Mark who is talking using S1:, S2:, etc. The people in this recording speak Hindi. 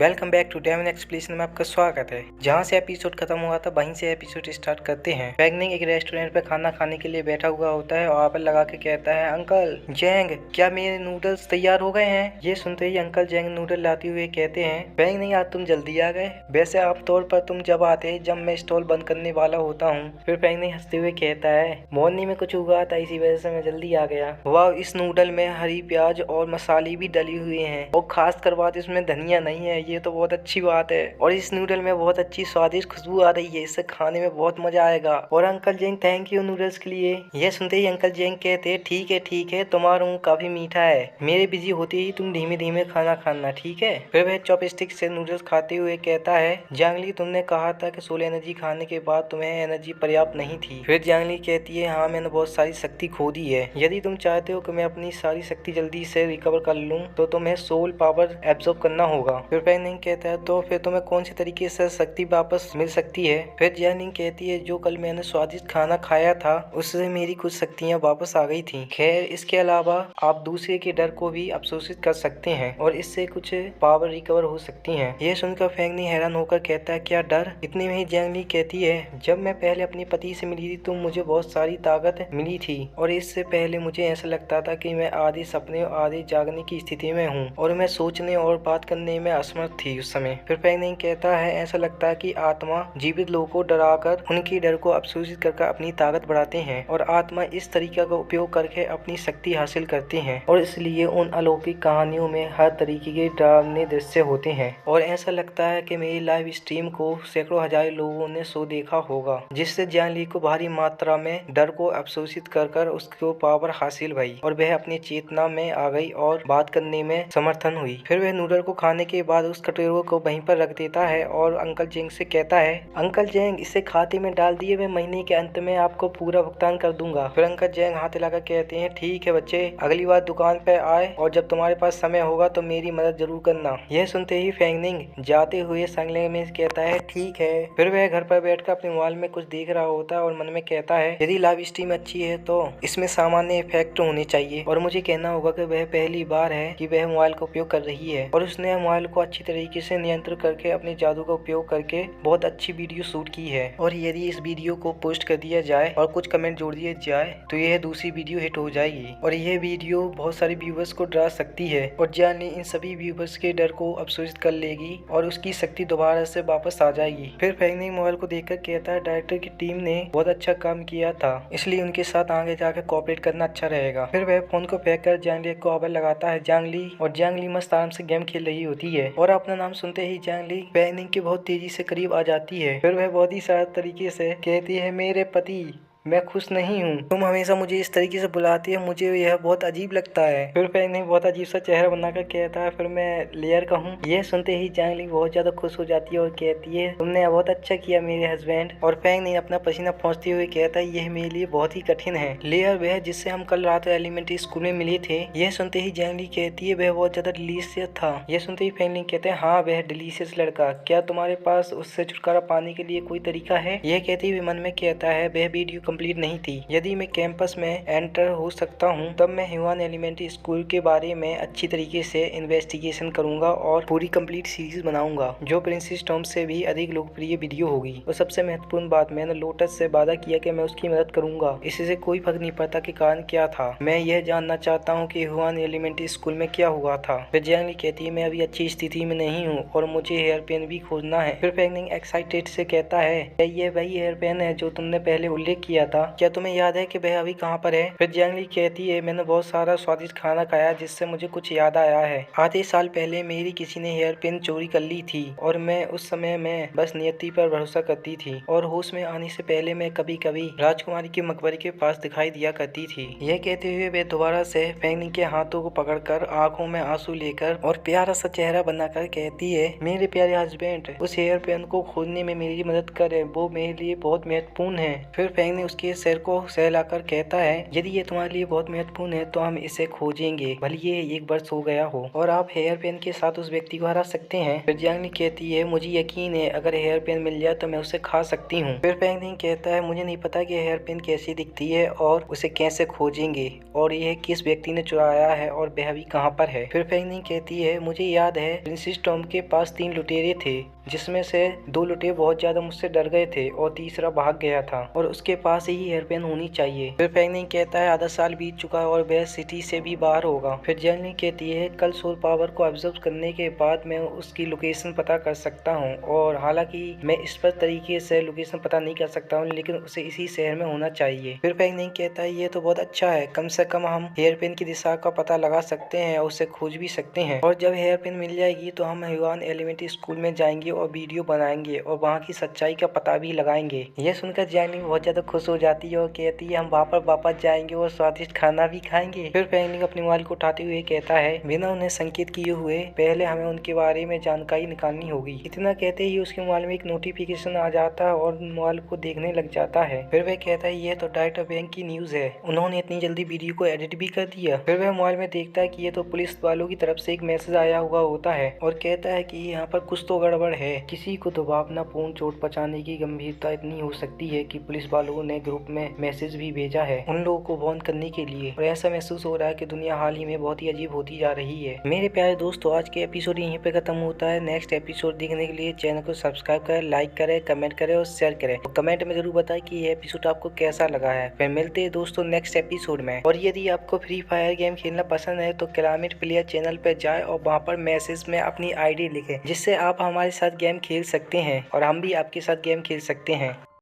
S1: Welcome back to demon explanation में आपका स्वागत है। जहां से एपिसोड खत्म हुआ था वहीं से एपिसोड स्टार्ट करते हैं। फैंगनिंग एक रेस्टोरेंट पे खाना खाने के लिए बैठा हुआ होता है और वहाँ पर लगा के कहता है, अंकल जैंग क्या मेरे नूडल्स तैयार हो गए हैं। ये सुनते ही अंकल जैंग नूडल लाते हुए कहते हैं, फैंगनिंग आज तुम जल्दी आ गए। वैसे आमतौर पर तुम जब आते जब मैं स्टॉल बंद करने वाला होता हूँ। फिर फैंगनिंग हंसते हुए कहता है, मॉर्निंग में कुछ हुआ था इसी वजह से मैं जल्दी आ गया। वाह, इस नूडल में हरी प्याज और मसाले भी डली हुए हैं और खास कर बात इसमें धनिया नहीं है। ये तो बहुत अच्छी बात है और इस नूडल में बहुत अच्छी स्वादिष्ट खुशबू आ रही है। इससे खाने में बहुत मजा आएगा। और अंकल जेंग थैंक यू नूडल्स के लिए। यह सुनते ही अंकल जेंग कहते, ठीक है तुम्हारा मुंह काफी मीठा है। मेरे बिजी होते ही तुम धीमे धीमे खाना खाना, ठीक है। फिर वह चॉपस्टिक से नूडल्स खाते हुए कहता है, जांगली तुमने कहा था कि सोल एनर्जी खाने के बाद तुम्हें एनर्जी पर्याप्त नहीं थी। फिर जांगली कहती है, हाँ मैंने बहुत सारी शक्ति खो दी है। यदि तुम चाहते हो कि मैं अपनी सारी शक्ति जल्दी से रिकवर कर लूँ तो तुम्हें सोल पावर एब्जॉर्ब करना होगा। फिर फैंगनिंग कहता है, तो फिर तुम्हें कौन सी तरीके से शक्ति वापस मिल सकती है। फिर जैनिंग कहती है, जो कल मैंने स्वादिष्ट खाना खाया था उससे मेरी कुछ शक्तियाँ वापस आ गई थी। खैर इसके अलावा आप दूसरे के डर को भी अवशोषित कर सकते हैं और इससे कुछ पावर रिकवर हो सकती है। यह सुनकर फैंगनिंग हैरान होकर कहता है, क्या डर। इतने में ही जैंगली कहती है, जब मैं पहले अपने पति से मिली थी तो मुझे बहुत सारी ताकत मिली थी और इससे पहले मुझे ऐसा लगता था कि मैं आधे सपने और आधे जागने की स्थिति में हूँ और मैं सोचने और बात करने में असमर्थ थी उस समय। फिर फैंगनिंग कहता है, ऐसा लगता है कि आत्मा जीवित लोगों को डराकर उनके डर को अवशोषित करके अपनी ताकत बढ़ाते हैं और आत्मा इस तरीका का उपयोग करके अपनी शक्ति हासिल करते हैं और इसलिए उन अलौकिक कहानियों में हर तरीके के डरावने दृश्य होते हैं। और ऐसा लगता है कि मेरी लाइव स्ट्रीम को सैकड़ों हजार लोगों ने शो देखा होगा जिससे जैंगली को भारी मात्रा में डर को अवशोषित कर उसको पावर हासिल हुई और वह अपनी चेतना में आ गई और बात करने में समर्थन हुई। फिर वह नूडल को खाने के बाद उस कटोरे को वहीं पर रख देता है और अंकल जेंग से कहता है, अंकल जेंग इसे खाते में डाल दिए, मैं महीने के अंत में आपको पूरा भुगतान कर दूंगा। फिर अंकल जेंग हाथ हिलाकर कहते हैं, ठीक है बच्चे, अगली बार दुकान पे आए और जब तुम्हारे पास समय होगा तो मेरी मदद जरूर करना। यह सुनते ही फैंगनिंग जाते हुए संगले में कहता है, ठीक है। फिर वह घर पर बैठकर अपने मोबाइल में कुछ देख रहा होता है और मन में कहता है, यदि लाइव स्ट्रीम अच्छी है तो इसमें सामान्य इफेक्ट होने चाहिए और मुझे कहना होगा कि वह पहली बार है कि वह मोबाइल का उपयोग कर रही है और उसने मोबाइल को अच्छी तरीके से नियंत्रित करके अपने जादू का उपयोग करके बहुत अच्छी वीडियो शूट की है। और यदि इस वीडियो को पोस्ट कर दिया जाए और कुछ कमेंट जोड़ दिए जाए तो यह दूसरी वीडियो हिट हो जाएगी और यह वीडियो बहुत सारे व्यूवर्स को डरा सकती है और जाने इन सभी व्यूवर्स के डर को अवशोषित कर लेगी और उसकी शक्ति दोबारा से वापस आ जाएगी। फिर फैंगनिंग मोबाइल को देखकर कहता है, डायरेक्टर की टीम ने बहुत अच्छा काम किया था, इसलिए उनके साथ आगे जाकर कोऑपरेट करना अच्छा रहेगा। फिर वह फोन को फेंक कर जांगली को आवाज लगाता है, जांगली। और जांगली मस्त आराम से गेम खेल रही होती है और अपना नाम सुनते ही जांगली फैंगनिंग के बहुत तेजी से करीब आ जाती है। फिर वह बहुत ही सरल तरीके से कहती है, मेरे पति मैं खुश नहीं हूँ, तुम हमेशा मुझे इस तरीके से बुलाती है, मुझे यह बहुत अजीब लगता है। फिर फैंगनिंग बहुत अजीब सा चेहरा बनाकर कहता है, फिर मैं लेयर का हूँ। यह सुनते ही जांगली बहुत ज्यादा खुश हो जाती है और कहती है, तुमने बहुत अच्छा किया मेरे हस्बैंड। और फैंगनिंग अपना पसीना पोंछते हुए कहता है, यह मेरे लिए बहुत ही कठिन है। लेयर वह जिससे हम कल रात एलिमेंट्री स्कूल में मिले थे। यह सुनते ही जांगली कहती है, वह बहुत ज्यादा डिलीशियस था। यह सुनते ही फैंगनिंग कहते हैं, हाँ वह डिलीशियस लड़का, क्या तुम्हारे पास उससे छुटकारा पाने के लिए कोई तरीका है। यह कहते हुए मन में कहता है, वह वीडियो कंप्लीट नहीं थी। यदि मैं कैंपस में एंटर हो सकता हूँ तब मैं ह्यूआन एलिमेंट्री स्कूल के बारे में अच्छी तरीके से इन्वेस्टिगेशन करूंगा और पूरी कंप्लीट सीरीज बनाऊंगा जो प्रिंसेस टॉम से भी अधिक लोकप्रिय वीडियो होगी। और सबसे महत्वपूर्ण बात, मैंने लोटस से वादा किया कि मैं उसकी मदद करूंगा, इससे कोई फर्क नहीं पड़ता कि कारण क्या था। मैं यह जानना चाहता हूँ कि ह्यूआन एलिमेंट्री स्कूल में क्या हुआ था। फिर जांगली कहती है, मैं अभी अच्छी स्थिति में नहीं हूँ और मुझे हेयर पेन भी खोजना है। फिर फैंगनिंग एक्साइटेड से कहता है, क्या ये वही हेयर पेन है जो तुमने पहले उल्लेख किया था, क्या तुम्हें याद है कि वह अभी कहाँ पर है। फिर जांगली कहती है, मैंने बहुत सारा स्वादिष्ट खाना खाया जिससे मुझे कुछ याद आया है। आधे साल पहले मेरी किसी ने हेयर पिन चोरी कर ली थी और मैं उस समय में बस नियति पर भरोसा करती थी और होश में आने से पहले मैं कभी कभी राजकुमारी के मकबरे के पास दिखाई दिया करती थी। यह कहते हुए वे दोबारा से फैंगनिंग के हाथों को पकड़कर आंखों में आंसू लेकर और प्यारा सा चेहरा बनाकर कहती है, मेरे प्यारे हस्बैंड उस हेयर पेन को खोजने में मेरी मदद करे, वो मेरे लिए बहुत महत्वपूर्ण है। फिर फैंगनिंग उसके सिर को सहलाकर कहता है, यदि ये तुम्हारे लिए बहुत महत्वपूर्ण है तो हम इसे खोजेंगे, भले ये 1 वर्ष हो गया हो, और आप हेयर पेन के साथ उस व्यक्ति को हरा सकते हैं। फिर जियांगली कहती है, मुझे यकीन है अगर हेयर पेन मिल जाए तो मैं उसे खा सकती हूँ। फिर पेंगलिन कहता है, मुझे नहीं पता कि हेयर पेन कैसी दिखती है और उसे कैसे खोजेंगे और यह किस व्यक्ति ने चुराया है और वह अभी कहाँ पर है। फिर पेंगलिन कहती है, मुझे याद है प्रिंसेस टॉम के पास 3 लुटेरे थे, जिसमें से 2 लुटेरे बहुत ज्यादा मुझसे डर गए थे और तीसरा भाग गया था, और उसके पास ही हेयर पेन होनी चाहिए। फिर पेंगलिन कहता है, आधा साल बीत चुका है और वह सिटी से भी बाहर होगा। फिर जियांगली कहती है, कल सोल पावर को ऑब्जर्व करने के बाद मैं उसकी लोकेशन पता कर सकता हूँ, और हालांकि मैं इस पर तरीके से लोकेशन पता नहीं कर सकता हूँ, लेकिन उसे इसी शहर में होना चाहिए। फिर पेंगलिन कहता है, ये तो बहुत अच्छा है, कम से कम हम हेयर पेन की दिशा का पता लगा सकते हैं और उसे खोज भी सकते हैं, और जब हेयर पेन मिल जाएगी तो हम ह्यूआन एलिमेंट्री स्कूल में जाएंगे और वीडियो बनाएंगे और वहाँ की सच्चाई का पता भी लगाएंगे। यह सुनकर जियांगली बहुत ज्यादा खुश हो जाती है और कहती है, हम वहाँ पर वापस जाएंगे और स्वादिष्ट खाना भी खाएंगे। फिर पेंगलिन अपने मोबाइल को उठाते हुए कहता है, बिना उन्हें संकेत किए हुए पहले हमें उनके बारे में जानकारी निकालनी होगी। इतना कहते ही उसके मोबाइल में एक नोटिफिकेशन आ जाता है और मोबाइल को देखने लग जाता है। फिर वह कहता है, यह तो डायरेक्टर बैंक की न्यूज है, उन्होंने इतनी जल्दी वीडियो को एडिट भी कर दिया। फिर वह मोबाइल में देखता है कि ये तो पुलिस वालों की तरफ से एक मैसेज आया हुआ होता है और कहता है कि यहाँ पर कुछ तो गड़बड़ है। किसी को दुर्भावनापूर्ण चोट पहुंचाने की गंभीरता इतनी हो सकती है कि पुलिस वालों ने ग्रुप में मैसेज भी भेजा है उन लोगों को वार्न करने के लिए, और ऐसा महसूस हो रहा है कि दुनिया हाल ही में बहुत ही अजीब होती जा रही है। मेरे प्यारे दोस्तों, आज के एपिसोड यहीं पे खत्म होता है। नेक्स्ट एपिसोड देखने के लिए चैनल को सब्सक्राइब करें, लाइक करें, कमेंट करें और शेयर करें, और कमेंट में जरूर बताएं कि ये एपिसोड आपको कैसा लगा है। फिर मिलते हैं दोस्तों नेक्स्ट एपिसोड में। और यदि आपको फ्री फायर गेम खेलना पसंद है तो क्लाइमेट प्लेयर चैनल पर जाए और वहाँ पर मैसेज में अपनी आईडी लिखें, जिससे आप हमारे साथ गेम खेल सकते हैं और हम भी आपके साथ गेम खेल सकते हैं।